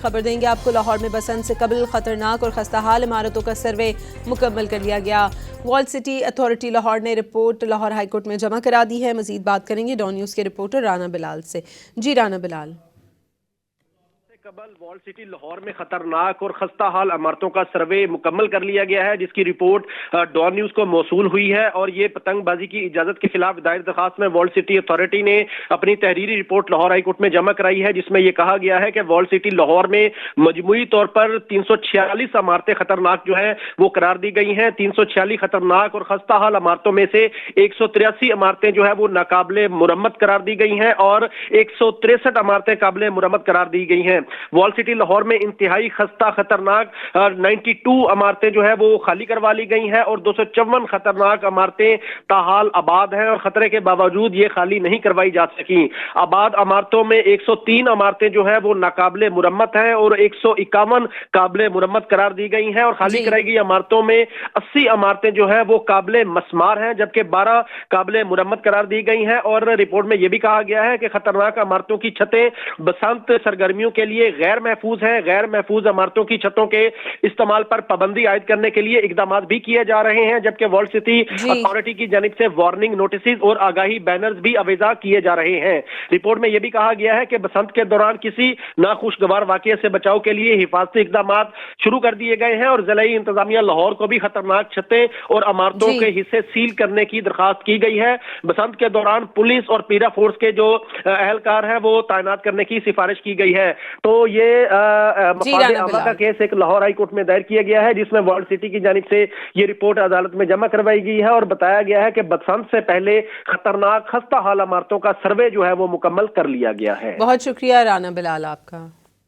خبر دیں گے آپ کو۔ لاہور میں بسنت سے قبل خطرناک اور خستہ حال عمارتوں کا سروے مکمل کر لیا گیا۔ وال سٹی اتھارٹی لاہور نے رپورٹ لاہور ہائی کورٹ میں جمع کرا دی ہے۔ مزید بات کریں گے ڈان نیوز کے رپورٹر رانا بلال سے۔ جی رانا بلال، قبل وال سٹی لاہور میں خطرناک اور خستہ حال عمارتوں کا سروے مکمل کر لیا گیا ہے، جس کی رپورٹ ڈان نیوز کو موصول ہوئی ہے، اور یہ پتنگ بازی کی اجازت کے خلاف دائر درخواست میں وال سٹی اتھارٹی نے اپنی تحریری رپورٹ لاہور ہائی کورٹ میں جمع کرائی ہے، جس میں یہ کہا گیا ہے کہ وال سٹی لاہور میں مجموعی طور پر 346 عمارتیں خطرناک جو ہیں وہ قرار دی گئی ہیں۔ 346 خطرناک اور خستہ حال عمارتوں میں سے 183 عمارتیں جو ہے وہ ناقابل مرمت قرار دی گئی ہیں اور 163 عمارتیں قابل مرمت قرار دی گئی ہیں۔ وال سٹی لاہور میں انتہائی خستہ خطرناک 92 عمارتیں جو ہے وہ خالی کروا لی گئی ہیں اور 254 خطرناک عمارتیں تاحال آباد ہیں اور خطرے کے باوجود یہ خالی نہیں کروائی جا سکیں۔ آباد عمارتوں میں 103 عمارتیں جو ہیں وہ ناقابل مرمت ہیں اور 151 قابل مرمت قرار دی گئی ہیں، اور خالی کرائی گئی عمارتوں میں 80 عمارتیں جو ہیں وہ قابل مسمار ہیں، جبکہ 12 قابل مرمت قرار دی گئی ہیں۔ اور رپورٹ میں یہ بھی کہا گیا ہے کہ خطرناک عمارتوں کی چھتیں بسنت سرگرمیوں کے لیے غیر محفوظ ہیں۔ غیر محفوظ عمارتوں کی چھتوں کے استعمال پر پابندی عائد کرنے کے لیے اقدامات بھی کیے جا رہے ہیں، جبکہ وال سٹی اتھارٹی کی جانب سے وارننگ نوٹسز اور آگاہی بینرز بھی اویزا کیے جا رہے ہیں۔ رپورٹ میں یہ بھی کہا گیا ہے کہ بسنت کے دوران کسی ناخوشگوار واقعے سے بچاؤ کے لیے حفاظتی اقدامات شروع کر دیے گئے ہیں، اور ضلعی انتظامیہ لاہور کو بھی خطرناک چھتیں اور عمارتوں کے حصے سیل کرنے کی درخواست کی گئی ہے۔ بسنت کے دوران پولیس اور پیرا فورس کے جو اہلکار ہیں وہ تعینات کرنے کی سفارش کی گئی ہے۔ تو یہ مفاد عامہ کا کیس ایک لاہور ہائی کورٹ میں دائر کیا گیا ہے، جس میں وال سٹی کی جانب سے یہ رپورٹ عدالت میں جمع کروائی گئی ہے اور بتایا گیا ہے کہ بسنت سے پہلے خطرناک خستہ حال عمارتوں کا سروے جو ہے وہ مکمل کر لیا گیا ہے۔ بہت شکریہ رانا بلال آپ کا۔